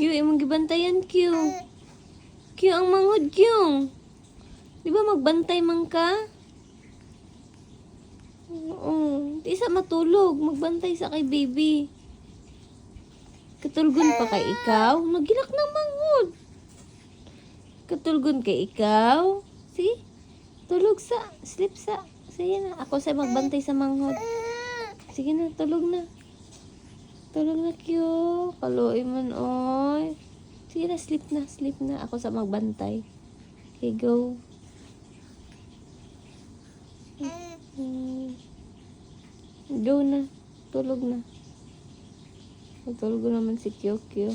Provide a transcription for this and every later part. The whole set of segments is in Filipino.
Q, imong gibantayan, Q. Q ang manghod, Q. Di ba magbantay man ka? Oo. Di sa matulog. Magbantay sa kay baby. Katulgon pa kay ikaw? Nagilak ng manghod. Katulgon kay ikaw? See? Tulog sa. Sleep sa. Sige na. Ako sa magbantay sa manghod. Sige na. Tulog na. Tulog na, Q. Kaluoy man, oy. Sige na. Sleep na. Sleep na. Ako sa magbantay. Okay, go. Go na. Tulog na. Tulog naman si Kyokyo.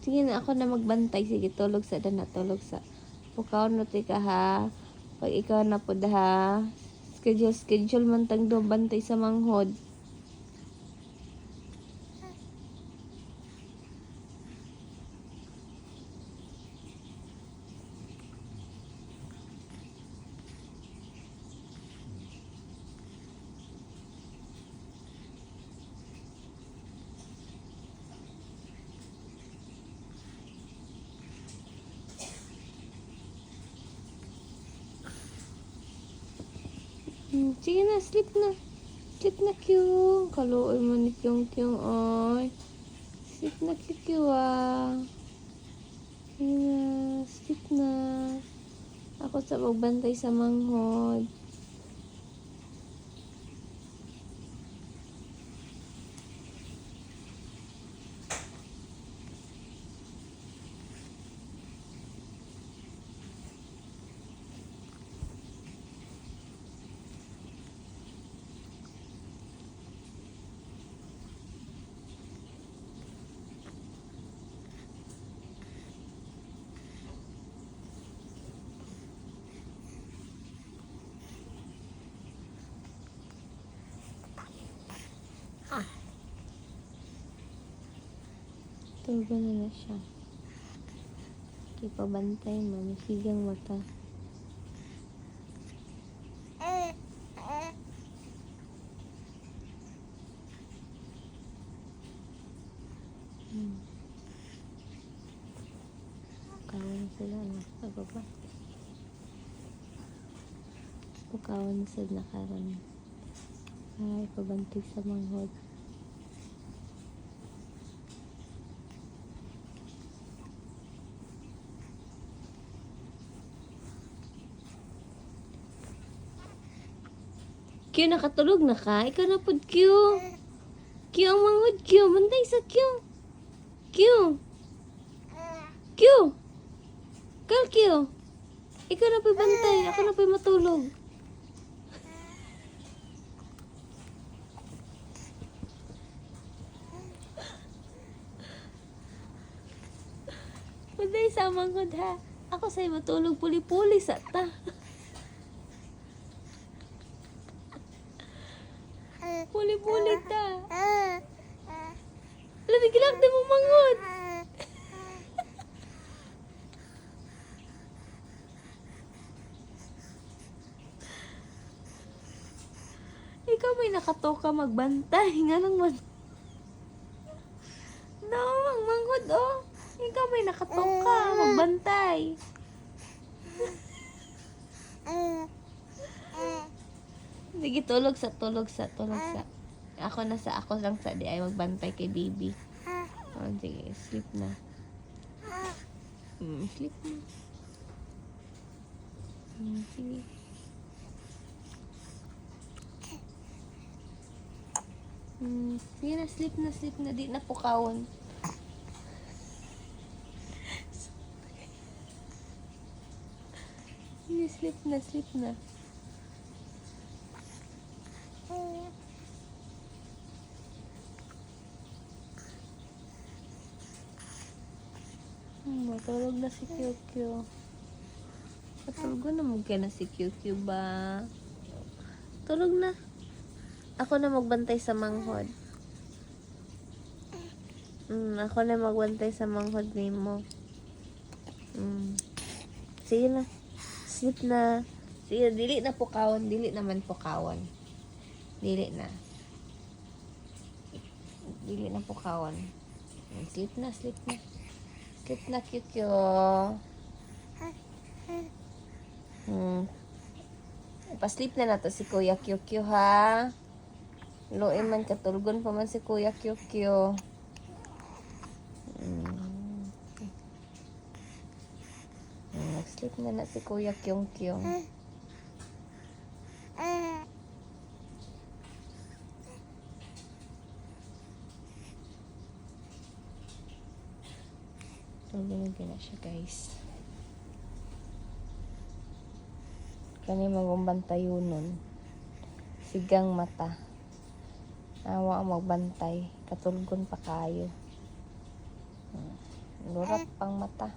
Sige na, ako na magbantay. Sige, tulog sa dana. Tulog sa. Pukaw no ka ha. Pag ikaw na po ha. Schedule man tang do bantay sa manghod. Sige na, sleep na. Sleep na, Q. Kaluoy mo ni Kyung, oy. Sleep na, Q, ah. Sige na, sleep na. Ako sa magbantay sa manghod. Tulgo na siya. Ipabantay mo. Masigang mata. Pukawan sila na. Ako pa. Pukawan sila na karon. Ay, ipabantay sa manghod. Q, nakatulog na ka? Ikaw na pod, Q. Q ang manghod, Q. Bantay sa Q. Q. Q. Kal, Q. Ikaw na po'y bantay. Ako na po'y matulog. Bantay sa manghod, ha. Ako sa'yo matulog. Puli-puli sa ta. Puli-puli ta. Lamig-lamig din mo manghod. Ikaw may nakatoka magbantay. Nga lang man. No, ang manghod, oh. Ikaw may nakatoka magbantay. Sige, tulog sa. Ako lang sa di ay magbantay kay baby. Oh, sige, sleep na. Sleep na. Sige. Sige na, sleep na. Di na pukawan. Sige, sleep na. Matulog na si Kyokyo. Matulog na mugya na si Kyokyo ba? Tulog na. Ako na magbantay sa manghod. Ako na magbantay sa manghod mo. Sige na. Sleep na. Sige, dili na po kawon. Dili naman po kawon. Dili na. Dili na po kawon. Sleep na, sleep na. Sleep na, Kyukyo. Pasleep na nato si Kuya Kyukyo, ha? Luoy man, katulgon pa man si Kuya Kyukyo. Nag-sleep na si Kuya Kyung-kyung. Tulog na siya, guys. Kani magbantay nun. Sigang mata. Awa ang magbantay. Katulgon pa kayo. Lurat pang mata.